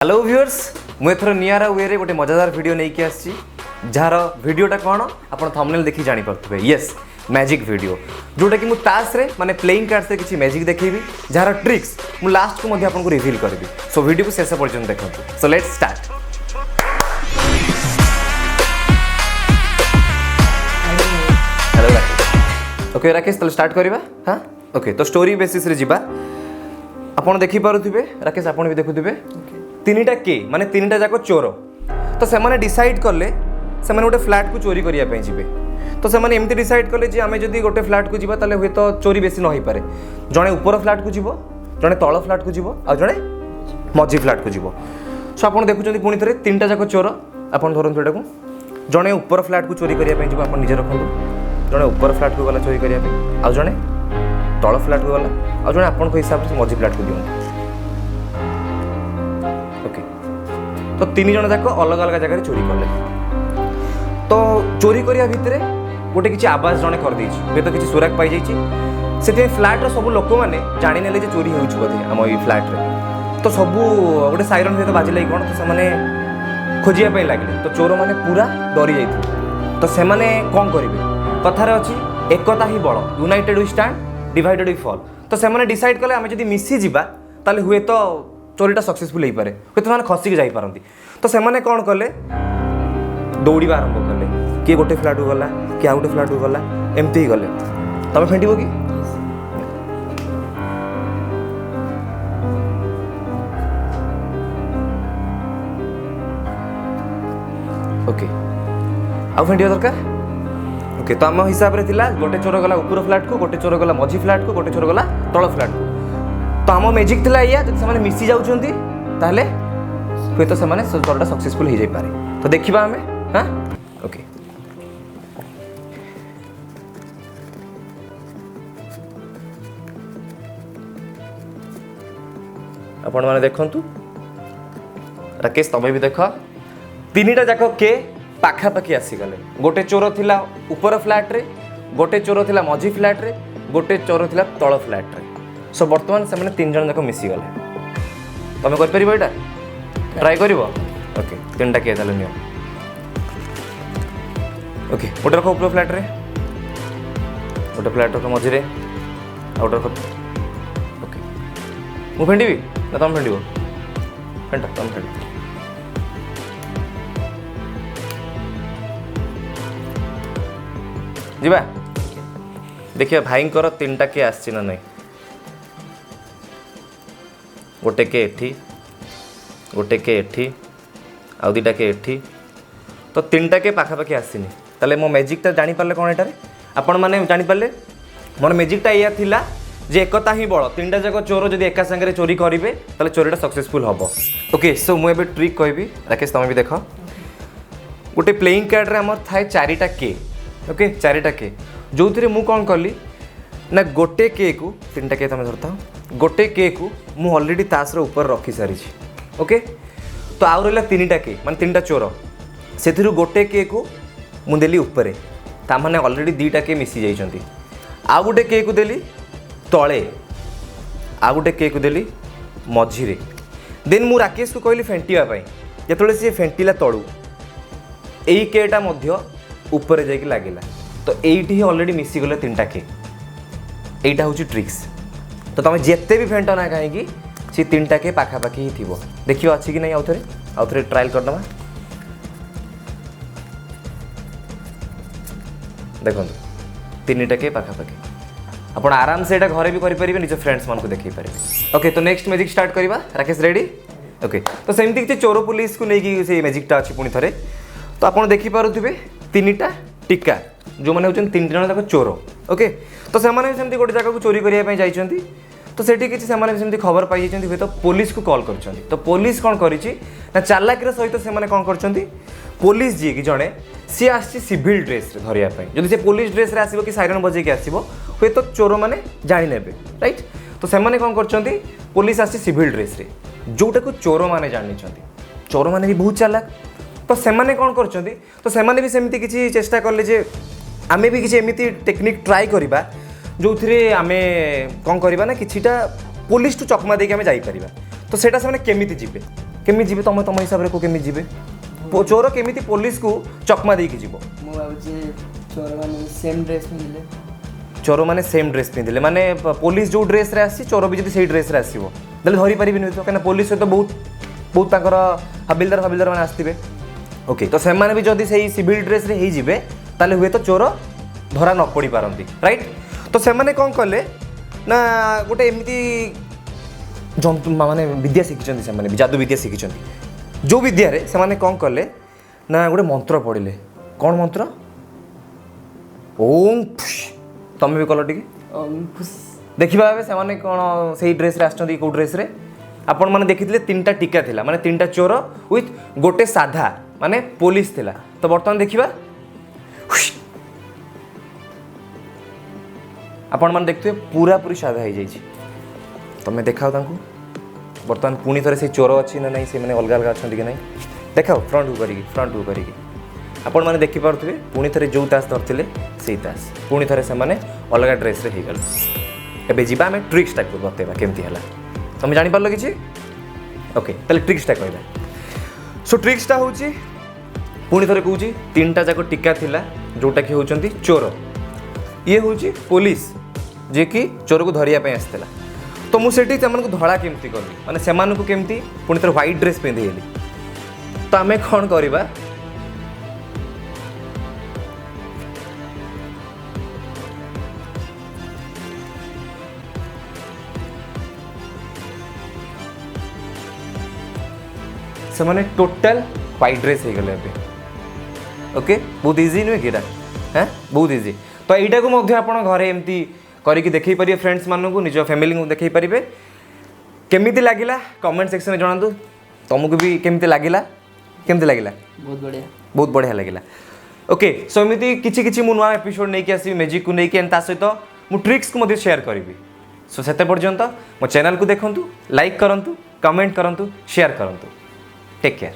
Hello viewers मुझे निरा वे गोटे मजादार video नहीं कि आसी जार वीडियोटा कौन आप थंबनेल देखी जानी पारे येस मैजिक वीडियो जोटा कि मुझे ताश रे माने प्लेइंग कार्ड्स से किसी मैजिक देखी जार ट्रिक्स मुझे लास्ट को आपको रिवील करी सो वीडियो को शेष पर्यटन देखो so let's start. Hello Rakesh. Okay Rakesh तो स्टार्ट करवा हाँ ओके तो स्टोरी बेसिस रे जीवा आपन देखि पारुथिबे राकेश आपन भी देखुथिबे तीनटा के माने तीनटा जाको चोर तो से माने डिसाइड करले से माने गोटे फ्लैट को चोरी करिया पे जिवे तो से माने एमती डिसाइड करले जे आमे जदी गोटे फ्लैट को जीवा ताले हुए तो चोरी बेसी न होई पारे जणे ऊपर फ्लैट को जीवो जणे तळ फ्लैट को जीवो आ जणे मझी फ्लैट को जीवो सो आपन देखुचंदी पुणी थरे तीनटा जाको चोर आपन धरंतु एटा को जणे ऊपर फ्लैट को चोरी करिया पे जीवो आपन निजे रखंतु जणे ऊपर फ्लैट को गला चोरी करिया पे आ जणे तळ फ्लैट को गला आ जणे आपन को हिसाब से मझी फ्लैट को दियो तो तीन जन जाक अलग अलग जगह चोरी कले तो चोरी करिया भितर गोटे किसी आवाज जड़े कर हुए तो किसी सुराग पाई जाइए से फ्लैट सब लोक मैंने जानी नेले चोरी हो आम ये फ्लैट रे तो सब गोटे साइरन सहित बाजिले कौन तो से खोजापी लगे तो चोर मैंने पूरा डरी जाइए तो से कौन करेंगे कथार अच्छी एकता ही बड़ united we stand divided we fall तो से डिसाइड कले आम जब मिसीजा ताले हुए तो चोरीटा सक्सेसफुल हो पारे हुए तो खसिक जापारती तो से कौन कले दौड़ा आरंभ कले किए गोटे फ्लैट को गला किए गोटे फ्लैट को गला एमती ही गले तुम फेंटब कि ओके आउ फेंटिया दरकार ओके तो आम हिसाब से थिला गोटे चोर गला ऊपर फ्लैट को गोटे चोर गला मझी फ्लैट को गोटे चोर गला तल फ्लैट को तो आम मैजिक थिला या जब से मिसी जाउछंती ताले हुए तो से चोरटा सक्सेसफुल हो जाई पारे तो देखिबा हमें हाँ ओके आपण माने देखंतु राकेश तमे भी देख तीनटा जाक के पाखा पाखी आसी गले गोटे चोर थिला ऊपर फ्लैट रे गोटे चोर थिला मझी फ्लैट रे गोटे चोर थिला तळ फ्लैट रे सो बर्तमान से तीन जन जाक मिसी गले तुम कर परिबो एटा ट्राई करिवो ओके तीनटा के ताले नियो ओके गोटे रख ऊपर फ्लैट रे गोटे फ्लैट रख मझी रे गोटे रख ओके मु फेंडीबी ना तुम फेंडीबो फेंटा तुम फेंड जीवा देखिए भाईंकर तीनटा के आछि ना नहीं गोटे के एठी गोटे के एठी आउ दुटा के एठी तो तीनटा के पाखापाखि आसीनी ताले मो मैजिकटा जानी पारले कौन एटारे आपण माने जानी पारले मोर मैजिकटा या थिला जे एकता ही बड़ तीनटा जाक चोर जदि एका संगे चोरी करिवे ताले चोरीटा सक्सेसफुल हबो ओके सो मु एबे ट्रिक कहबी राकेश तुम भी देख गोटे प्लेइंग कार्ड रे हमर थाए चारिटा के ओके चारिटा के जो थी मु कौन कली ना गोटे के को तीनटा के तुम धरता गोटे के को मु ऑलरेडी ताश रो ऊपर रखी सारी ओके तो आउ रहा तीनटा के माने तीनटा चोर से गोटे के को मु देली ऊपर ताने ऑलरेडी दीटा के मिसी जाइछंती आउ गोटे के को देली तले आउ गोटे के को देली मझीरे देन मु राकेश को कहली फेंटिया पाई जेतोले से फेंटिला तळू एई केटा मध्य ऊपर जाइक लागिला तो एइठी ही ऑलरेडी मिसी गले तीनटा के एइटा होची ट्रिक्स तो तुम जिते भी फेंट ना कहीं सी तीनटा के पाखापाखि ही थी देखिए अच्छी कि नहीं आउ थे ट्रायल करदे देखो तीनटा के पाखापाखि आप आराम से घरे भी करेंगे निज फ्रेंड्स मान को देखी पारे ओके तो नेक्स्ट मैजिक स्टार्ट करवा राकेश रेडी ओके तो सेमती किसी चोर पुलिस को लेकिन से मैजिकटा अच्छी पुणी थे तो आप देखिपे तीनटा टीका जो मैंने होती तीन जन जाक चोर ओके तो से गोटे जगह को चोरी करने जाइए तो सेठी किसी से खबर पाई हुए तो पुलिस को कॉल कर तो पुलिस कौन कर चालाकीर सहित से कौन कर पुलिस जी कि जड़े सी आसी सिविल ड्रेस धरियापी जब से पुलिस ड्रेस रे आसो कि साइरन बजेक आसो हुए तो चोर मैंने जाने राइट तो से कौन कर पुलिस आसी सिविल ड्रेस रे जोटा को चोर मैंने जानी चोर मैंने भी बहुत चालाक तो से कौन कर तो से भी सेमती किसी चेष्टा कले आम भी किसी एमती टेक्निक ट्राई करवा जो आम कौन करवा ना किछिटा पुलिस टू चकमा देके आम जापर तो सेटा से केमिति जीवे केमी जीवे तुम तुम हिसाब रे को केमी जीवे चोर केमिति पुलिस को चकमा देकी जीवो मु भाबुचे चोर माने सेम ड्रेस पिंधिले चोर मैंने सेम ड्रेस पिंधिले माने पुलिस जो ड्रेस रे आसी चोर भी जदी सेही ड्रेस रे आसीबो दले धरि परिबिनि तो कना पुलिस तो बहुत बहुत ताकर हबिलदार माने आस्तिबे ओके तो से माने भी जदी सेही सिविल ड्रेस रे ही जिवे ताले हुए तो चोर धरा न पड़ी पारंती राइट तो से माने कोन करले ना गोटे एमिति जंतु माने विद्या शिखिचंती से माने जादू विद्या शिखिचंती जो विद्या रे से माने कोन करले ना गोटे मंत्र पढ़िले कौन मंत्र ओम तमें भी कल टी देखा से मैंने कौन से ड्रेस रे आछंती को ड्रेस रे आपण मैंने देखी तीन टीका थिला माने तीन चोर विथ गोटे साधा माने पुलिस थिला तो बर्तमान देखा आपण मैंने देखते पूरा पूरी साधा हो जाइए तमें देखाओ बर्तमान पुणी थे से चोर अच्छी ना नहीं से मैंने अलग अलग अच्छा कि नहीं देखाओ फ्रंट को करिकी आपण मैंने देखिपे पुणी थे जो तास धरते से तास पुणी थे से अलग ड्रेस रे गल एबे जीवा आम ट्रिक्सटा को बतेबा केमती है तुम जापर कि ओके ताले ट्रिक्सटा कहला सो ट्रिक्सटा हूँ पुणी थे कहूँ तीन टा जाक टीका थिला जोटा कि होउचंती चोर ये हूँ पुलिस जे कि चोर को धरिया पे आसला तो मुझे धड़ा केमती कली माने से केमती पुणी थे व्हाइट ड्रेस पिंधेली तो आम कौन करवा से माने टोटल व्हाइट ड्रेस हो गले ओके बहुत इजी नुहे कि हाँ बहुत इजी तो यहीटा को आप घरे एमती करके देखई पारे फ्रेंड्स मानू निज फैमिली को देखई पारे केमी लगिला कमेंट सेक्शन में जनातु तुमको भी केमती लगिला बहुत बढ़िया लगिला ओके सो एमती किछि किछि मु नुआ एपिसोड नहीं आसबि मैजिक को नहीं ता सहित मु ट्रिक्स को शेयर करी सो से पर्यंत मो चैनल को देखंतु लाइक करंतु कमेंट करंतु शेयर करंतु टेक केयर